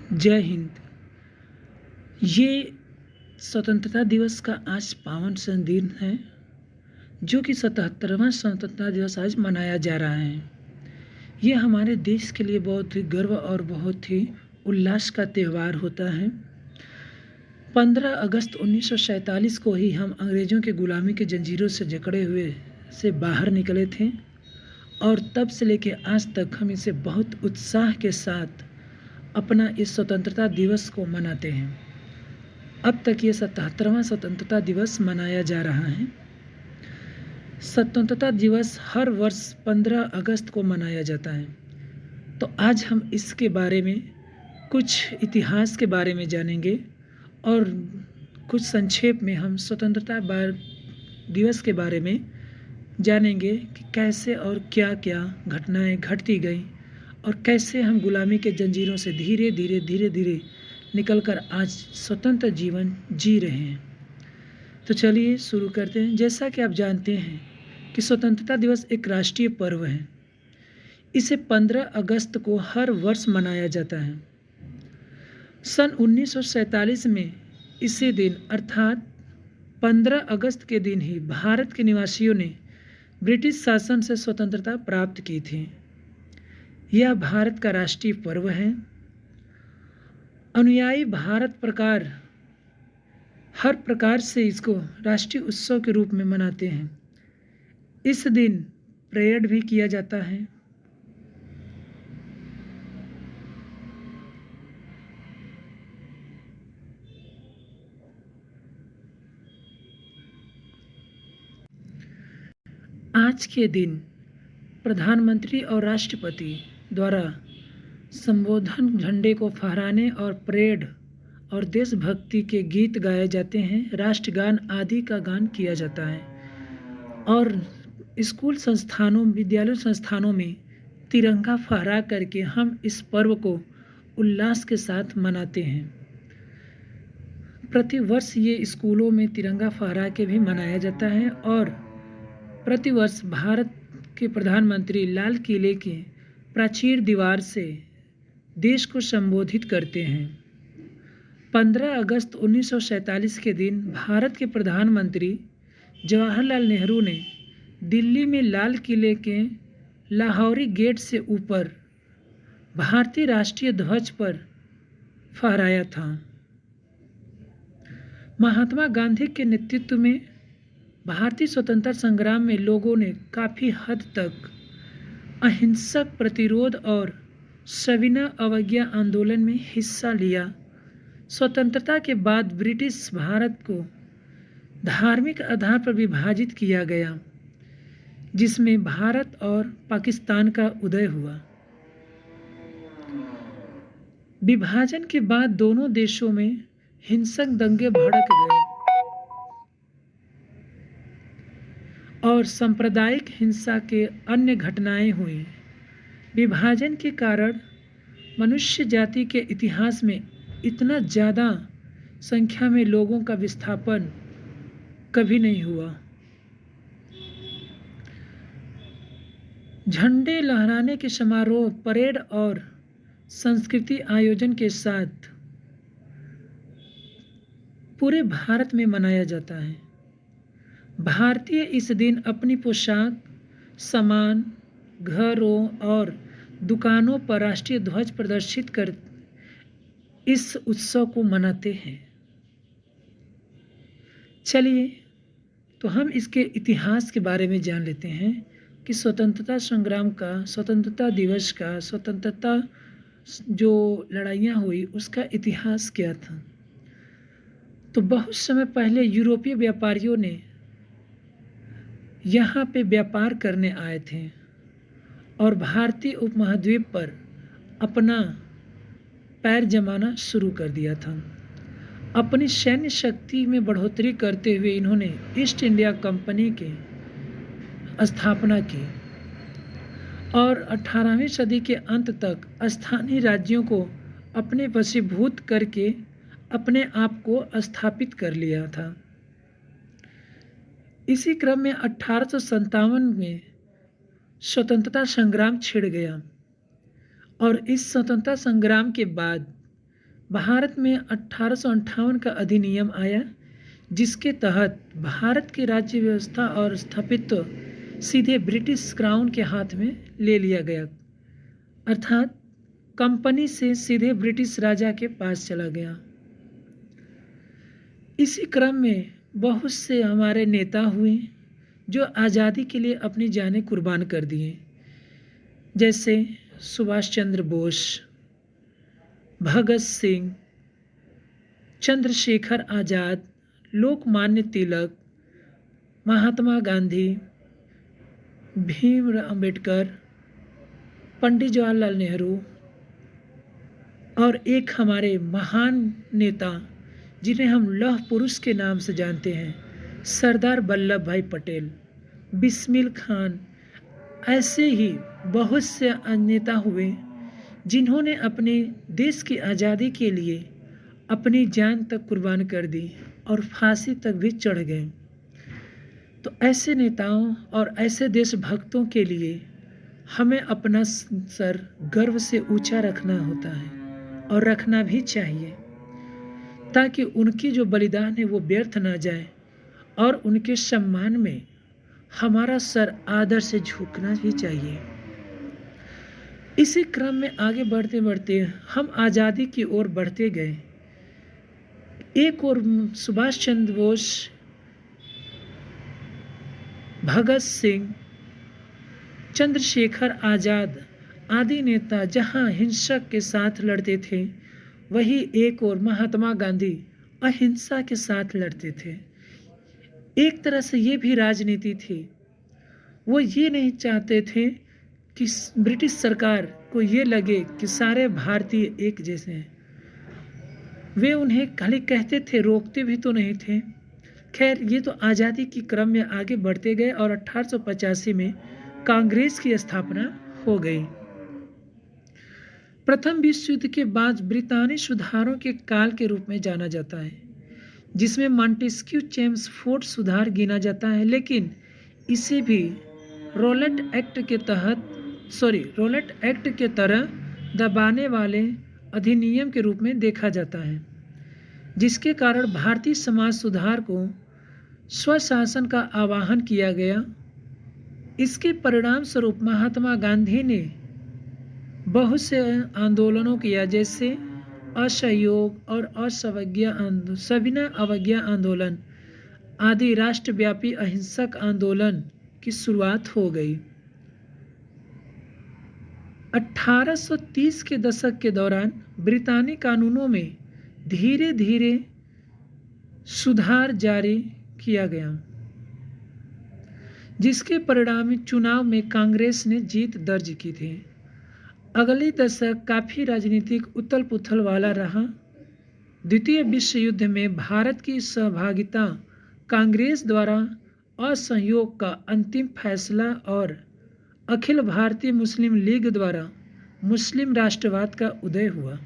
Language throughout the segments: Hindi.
जय हिंद। ये स्वतंत्रता दिवस का आज पावन सा दिन है, जो कि 77वां स्वतंत्रता दिवस आज मनाया जा रहा है। ये हमारे देश के लिए बहुत ही गर्व और बहुत ही उल्लास का त्यौहार होता है। 15 अगस्त 1947 को ही हम अंग्रेज़ों के गुलामी के जंजीरों से जकड़े हुए से बाहर निकले थे और तब से लेके आज तक हम इसे बहुत उत्साह के साथ अपना इस स्वतंत्रता दिवस को मनाते हैं। अब तक ये 77वां स्वतंत्रता दिवस मनाया जा रहा है। स्वतंत्रता दिवस हर वर्ष 15 अगस्त को मनाया जाता है। तो आज हम इसके बारे में कुछ इतिहास के बारे में जानेंगे और कुछ संक्षेप में हम स्वतंत्रता दिवस के बारे में जानेंगे कि कैसे और क्या क्या घटनाएं घटती गई और कैसे हम गुलामी के जंजीरों से धीरे धीरे निकलकर आज स्वतंत्र जीवन जी रहे हैं। तो चलिए शुरू करते हैं। जैसा कि आप जानते हैं कि स्वतंत्रता दिवस एक राष्ट्रीय पर्व है। इसे 15 अगस्त को हर वर्ष मनाया जाता है। सन 1947 में इसी दिन अर्थात 15 अगस्त के दिन ही भारत के निवासियों ने ब्रिटिश शासन से स्वतंत्रता प्राप्त की थी। यह भारत का राष्ट्रीय पर्व है। अनुयायी हर प्रकार से इसको राष्ट्रीय उत्सव के रूप में मनाते हैं। इस दिन परेड भी किया जाता है। आज के दिन प्रधानमंत्री और राष्ट्रपति द्वारा संबोधन, झंडे को फहराने और परेड और देशभक्ति के गीत गाए जाते हैं। राष्ट्रगान आदि का गान किया जाता है और स्कूल संस्थानों, विद्यालय संस्थानों में तिरंगा फहरा करके हम इस पर्व को उल्लास के साथ मनाते हैं। प्रतिवर्ष ये स्कूलों में तिरंगा फहरा के भी मनाया जाता है और प्रतिवर्ष भारत के प्रधानमंत्री लाल किले की प्राचीर दीवार से देश को संबोधित करते हैं। 15 अगस्त 1947 के दिन भारत के प्रधानमंत्री जवाहरलाल नेहरू ने दिल्ली में लाल किले के लाहौरी गेट से ऊपर भारतीय राष्ट्रीय ध्वज पर फहराया था। महात्मा गांधी के नेतृत्व में भारतीय स्वतंत्रता संग्राम में लोगों ने काफ़ी हद तक अहिंसक प्रतिरोध और सविनय अवज्ञा आंदोलन में हिस्सा लिया। स्वतंत्रता के बाद ब्रिटिश भारत को धार्मिक आधार पर विभाजित किया गया, जिसमें भारत और पाकिस्तान का उदय हुआ। विभाजन के बाद दोनों देशों में हिंसक दंगे भड़क गए और सांप्रदायिक हिंसा के अन्य घटनाएं हुई। विभाजन के कारण मनुष्य जाति के इतिहास में इतना ज़्यादा संख्या में लोगों का विस्थापन कभी नहीं हुआ। झंडे लहराने के समारोह, परेड और संस्कृति आयोजन के साथ पूरे भारत में मनाया जाता है। भारतीय इस दिन अपनी पोशाक, सामान, घरों और दुकानों पर राष्ट्रीय ध्वज प्रदर्शित कर इस उत्सव को मनाते हैं। चलिए तो हम इसके इतिहास के बारे में जान लेते हैं कि स्वतंत्रता संग्राम का, स्वतंत्रता दिवस का, स्वतंत्रता जो लड़ाइयाँ हुई उसका इतिहास क्या था। तो बहुत समय पहले यूरोपीय व्यापारियों ने यहाँ पे व्यापार करने आए थे और भारतीय उपमहाद्वीप पर अपना पैर जमाना शुरू कर दिया था। अपनी सैन्य शक्ति में बढ़ोतरी करते हुए इन्होंने ईस्ट इंडिया कंपनी की स्थापना की और 18वीं सदी के अंत तक स्थानीय राज्यों को अपने वशीभूत करके अपने आप को स्थापित कर लिया था। इसी क्रम में 1857 में स्वतंत्रता संग्राम छिड़ गया और इस स्वतंत्रता संग्राम के बाद भारत में 1858 का अधिनियम आया, जिसके तहत भारत की राज्य व्यवस्था और स्थापित्व सीधे ब्रिटिश क्राउन के हाथ में ले लिया गया, अर्थात कंपनी से सीधे ब्रिटिश राजा के पास चला गया। इसी क्रम में बहुत से हमारे नेता हुए जो आज़ादी के लिए अपनी जानें कुर्बान कर दिए, जैसे सुभाष चंद्र बोस, भगत सिंह, चंद्रशेखर आज़ाद, लोकमान्य तिलक, महात्मा गांधी, भीमराव अम्बेडकर, पंडित जवाहरलाल नेहरू और एक हमारे महान नेता जिन्हें हम लौह पुरुष के नाम से जानते हैं, सरदार वल्लभ भाई पटेल, बिस्मिल खान। ऐसे ही बहुत से नेता हुए जिन्होंने अपने देश की आज़ादी के लिए अपनी जान तक कुर्बान कर दी और फांसी तक भी चढ़ गए। तो ऐसे नेताओं और ऐसे देशभक्तों के लिए हमें अपना सर गर्व से ऊंचा रखना होता है और रखना भी चाहिए, ताकि उनकी जो बलिदान है वो व्यर्थ ना जाए और उनके सम्मान में हमारा सर आदर से झुकना भी चाहिए। इसी क्रम में आगे बढ़ते बढ़ते हम आज़ादी की ओर बढ़ते गए। एक और सुभाष चंद्र बोस, भगत सिंह, चंद्रशेखर आज़ाद आदि नेता जहां हिंसक के साथ लड़ते थे, वही एक और महात्मा गांधी अहिंसा के साथ लड़ते थे। एक तरह से ये भी राजनीति थी। वो ये नहीं चाहते थे कि ब्रिटिश सरकार को ये लगे कि सारे भारतीय एक जैसे हैं। वे उन्हें खाली कहते थे, रोकते भी तो नहीं थे। खैर, ये तो आज़ादी की क्रम में आगे बढ़ते गए और 1885 में कांग्रेस की स्थापना हो गई। प्रथम विश्व युद्ध के बाद ब्रितानी सुधारों के काल के रूप में जाना जाता है, जिसमें मॉन्टेस्क्यू चेम्सफोर्ड सुधार गिना जाता है, लेकिन इसे भी रोलेट एक्ट के तरह दबाने वाले अधिनियम के रूप में देखा जाता है, जिसके कारण भारतीय समाज सुधार को स्वशासन का आह्वान किया गया। इसके परिणाम स्वरूप महात्मा गांधी ने बहुत से आंदोलनों किया, जैसे असहयोग और सविनय अवज्ञा आंदोलन आदि राष्ट्रव्यापी अहिंसक आंदोलन की शुरुआत हो गई। 1830 के दशक के दौरान ब्रितानी कानूनों में धीरे धीरे सुधार जारी किया गया, जिसके परिणाम चुनाव में कांग्रेस ने जीत दर्ज की थी। अगले दशक काफ़ी राजनीतिक उथल पुथल वाला रहा। द्वितीय विश्व युद्ध में भारत की सहभागिता कांग्रेस द्वारा असहयोग का अंतिम फैसला और अखिल भारतीय मुस्लिम लीग द्वारा मुस्लिम राष्ट्रवाद का उदय हुआ।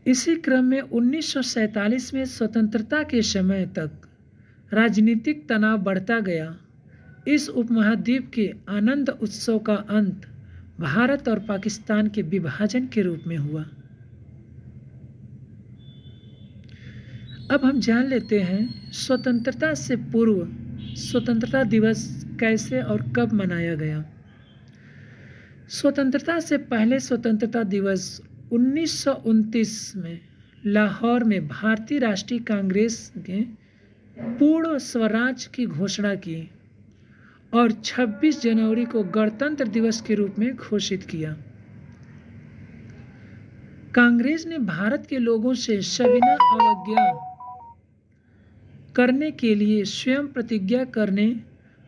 इसी क्रम में 1947 में स्वतंत्रता के समय तक राजनीतिक तनाव बढ़ता गया। इस उपमहाद्वीप के आनंद उत्सव का अंत भारत और पाकिस्तान के विभाजन के रूप में हुआ। अब हम जान लेते हैं स्वतंत्रता से पूर्व स्वतंत्रता दिवस कैसे और कब मनाया गया। स्वतंत्रता से पहले स्वतंत्रता दिवस 1929 में लाहौर में भारतीय राष्ट्रीय कांग्रेस ने पूर्ण स्वराज की घोषणा की और 26 जनवरी को गणतंत्र दिवस के रूप में घोषित किया। कांग्रेस ने भारत के लोगों से सविनय अवज्ञा करने के लिए स्वयं प्रतिज्ञा करने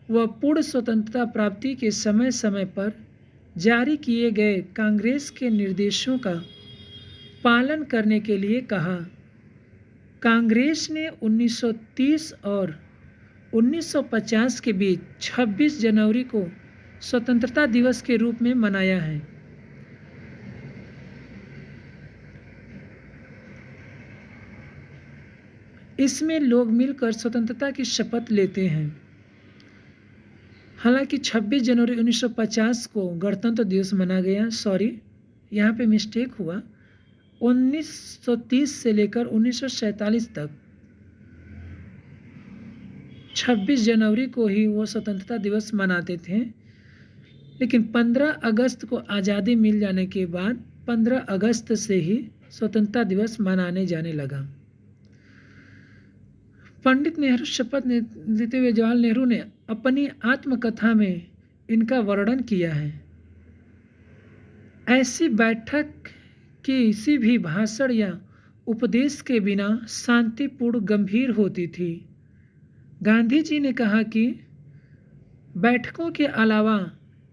व पूर्ण स्वतंत्रता प्राप्ति के समय समय पर जारी किए गए कांग्रेस के निर्देशों का पालन करने के लिए कहा। कांग्रेस ने 1930 और 1950 के बीच 26 जनवरी को स्वतंत्रता दिवस के रूप में मनाया है। इसमें लोग मिलकर स्वतंत्रता की शपथ लेते हैं। हालांकि 26 जनवरी 1950 को गणतंत्र दिवस मनाया गया, यहाँ पे मिस्टेक हुआ। 1930 से लेकर 1947 तक 26 जनवरी को ही वो स्वतंत्रता दिवस मनाते थे, लेकिन 15 अगस्त को आज़ादी मिल जाने के बाद 15 अगस्त से ही स्वतंत्रता दिवस मनाने जाने लगा। पंडित नेहरू शपथ लेते हुए जवाहरलाल नेहरू ने अपनी आत्मकथा में इनका वर्णन किया है। ऐसी बैठक किसी भी भाषण या उपदेश के बिना शांतिपूर्ण गंभीर होती थी। गांधी जी ने कहा कि बैठकों के अलावा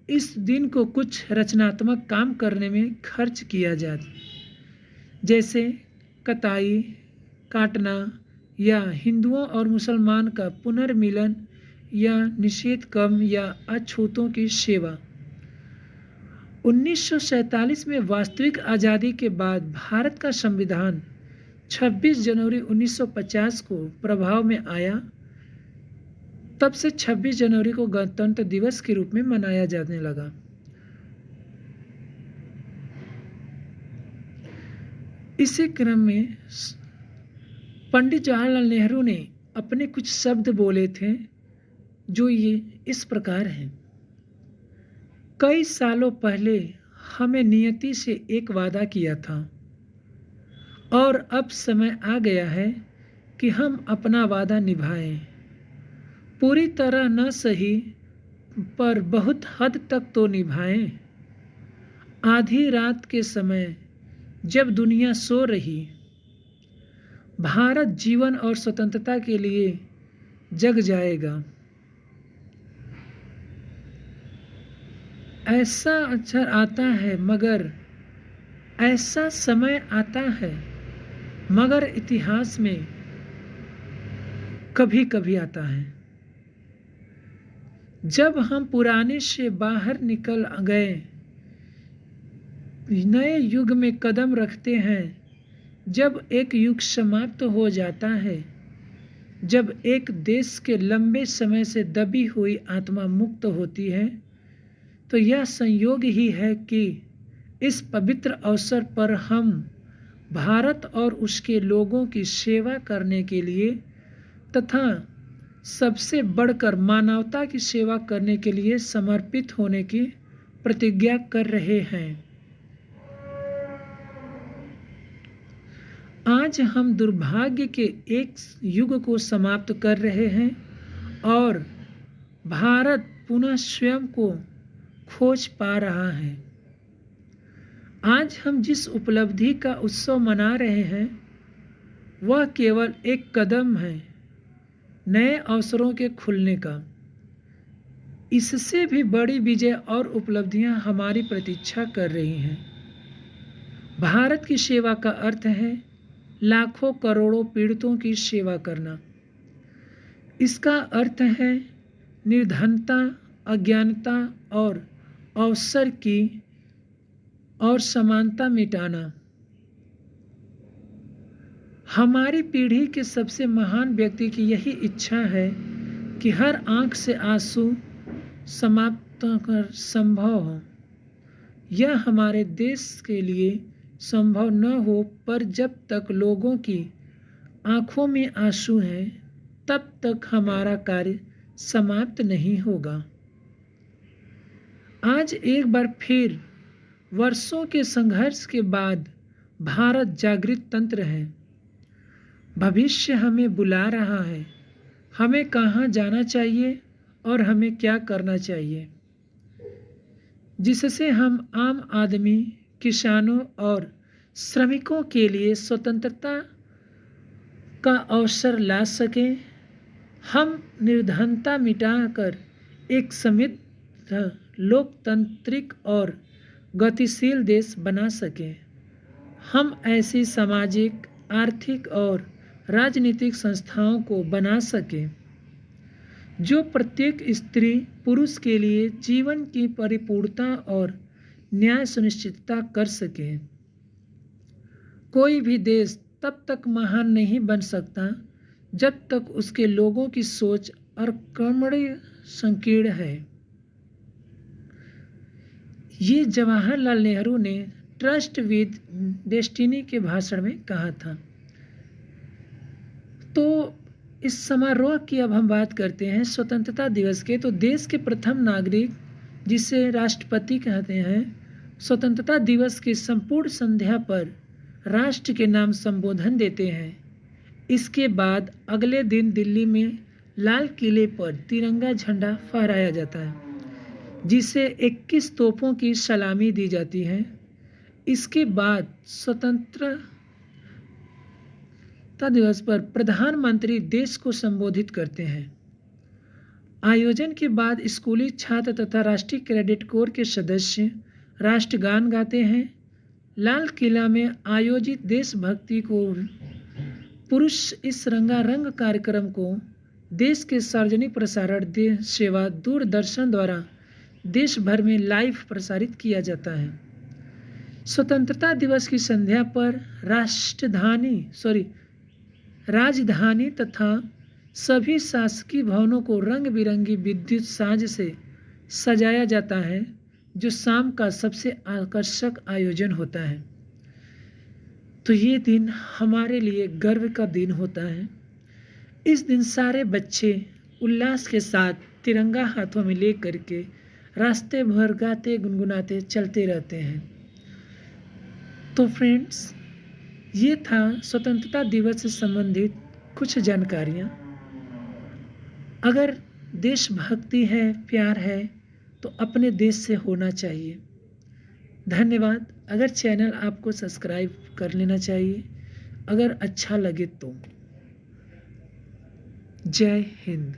इस दिन को कुछ रचनात्मक काम करने में खर्च किया जाए, जैसे कताई काटना या हिंदुओं और मुसलमान का पुनर्मिलन या निषेध कर्म या अछूतों की सेवा। 1947 में वास्तविक आज़ादी के बाद भारत का संविधान 26 जनवरी 1950 को प्रभाव में आया। तब से 26 जनवरी को गणतंत्र दिवस के रूप में मनाया जाने लगा। इसी क्रम में पंडित जवाहरलाल नेहरू ने अपने कुछ शब्द बोले थे जो ये इस प्रकार हैं। कई सालों पहले हमें नियति से एक वादा किया था और अब समय आ गया है कि हम अपना वादा निभाएं। पूरी तरह न सही पर बहुत हद तक तो निभाएं। आधी रात के समय जब दुनिया सो रही, भारत जीवन और स्वतंत्रता के लिए जग जाएगा। ऐसा अक्षर आता है मगर ऐसा समय आता है मगर इतिहास में कभी कभी आता है। जब हम पुराने से बाहर निकल गए, नए युग में कदम रखते हैं, जब एक युग समाप्त हो जाता है, जब एक देश के लंबे समय से दबी हुई आत्मा मुक्त होती है, तो यह संयोग ही है कि इस पवित्र अवसर पर हम भारत और उसके लोगों की सेवा करने के लिए तथा सबसे बढ़कर मानवता की सेवा करने के लिए समर्पित होने की प्रतिज्ञा कर रहे हैं। आज हम दुर्भाग्य के एक युग को समाप्त कर रहे हैं और भारत पुनः स्वयं को खोज पा रहा है। आज हम जिस उपलब्धि का उत्सव मना रहे हैं वह केवल एक कदम है नए अवसरों के खुलने का। इससे भी बड़ी विजय और उपलब्धियां हमारी प्रतीक्षा कर रही हैं। भारत की सेवा का अर्थ है लाखों करोड़ों पीड़ितों की सेवा करना। इसका अर्थ है निर्धनता, अज्ञानता और अवसर की और समानता मिटाना। हमारी पीढ़ी के सबसे महान व्यक्ति की यही इच्छा है कि हर आंख से आंसू समाप्त कर संभव हो। यह हमारे देश के लिए संभव न हो, पर जब तक लोगों की आंखों में आंसू हैं तब तक हमारा कार्य समाप्त नहीं होगा। आज एक बार फिर वर्षों के संघर्ष के बाद भारत जागृत तंत्र है। भविष्य हमें बुला रहा है। हमें कहाँ जाना चाहिए और हमें क्या करना चाहिए, जिससे हम आम आदमी, किसानों और श्रमिकों के लिए स्वतंत्रता का अवसर ला सकें। हम निर्धनता मिटाकर एक समृद्ध, लोकतांत्रिक और गतिशील देश बना सकें। हम ऐसी सामाजिक, आर्थिक और राजनीतिक संस्थाओं को बना सकें जो प्रत्येक स्त्री पुरुष के लिए जीवन की परिपूर्णता और न्याय सुनिश्चितता कर सकें। कोई भी देश तब तक महान नहीं बन सकता जब तक उसके लोगों की सोच और कर्मण्य संकीर्ण है। ये जवाहरलाल नेहरू ने ट्रस्ट विद डेस्टिनी के भाषण में कहा था। तो इस समारोह की अब हम बात करते हैं स्वतंत्रता दिवस के। तो देश के प्रथम नागरिक, जिसे राष्ट्रपति कहते हैं, स्वतंत्रता दिवस की संपूर्ण संध्या पर राष्ट्र के नाम संबोधन देते हैं। इसके बाद अगले दिन दिल्ली में लाल किले पर तिरंगा झंडा फहराया जाता है, जिसे 21 तोपों की सलामी दी जाती है। इसके बाद स्वतंत्रता दिवस पर प्रधानमंत्री देश को संबोधित करते हैं। आयोजन के बाद स्कूली छात्र तथा राष्ट्रीय कैडेट कोर के सदस्य राष्ट्रगान गाते हैं। लाल किला में आयोजित देशभक्ति को पुरुष इस रंगारंग कार्यक्रम को देश के सार्वजनिक प्रसारण देश सेवा दूरदर्शन द्वारा देश भर में लाइव प्रसारित किया जाता है। स्वतंत्रता दिवस की संध्या पर राजधानी तथा सभी शासकीय भवनों को रंग बिरंगी विद्युत साज से सजाया जाता है, जो शाम का सबसे आकर्षक आयोजन होता है। तो ये दिन हमारे लिए गर्व का दिन होता है। इस दिन सारे बच्चे उल्लास के साथ तिरंगा हाथों में ले करके रास्ते भर गाते गुनगुनाते चलते रहते हैं। तो फ्रेंड्स, ये था स्वतंत्रता दिवस से संबंधित कुछ जानकारियाँ। अगर देशभक्ति है, प्यार है, तो अपने देश से होना चाहिए। धन्यवाद। अगर चैनल आपको सब्सक्राइब कर लेना चाहिए, अगर अच्छा लगे तो। जय हिंद।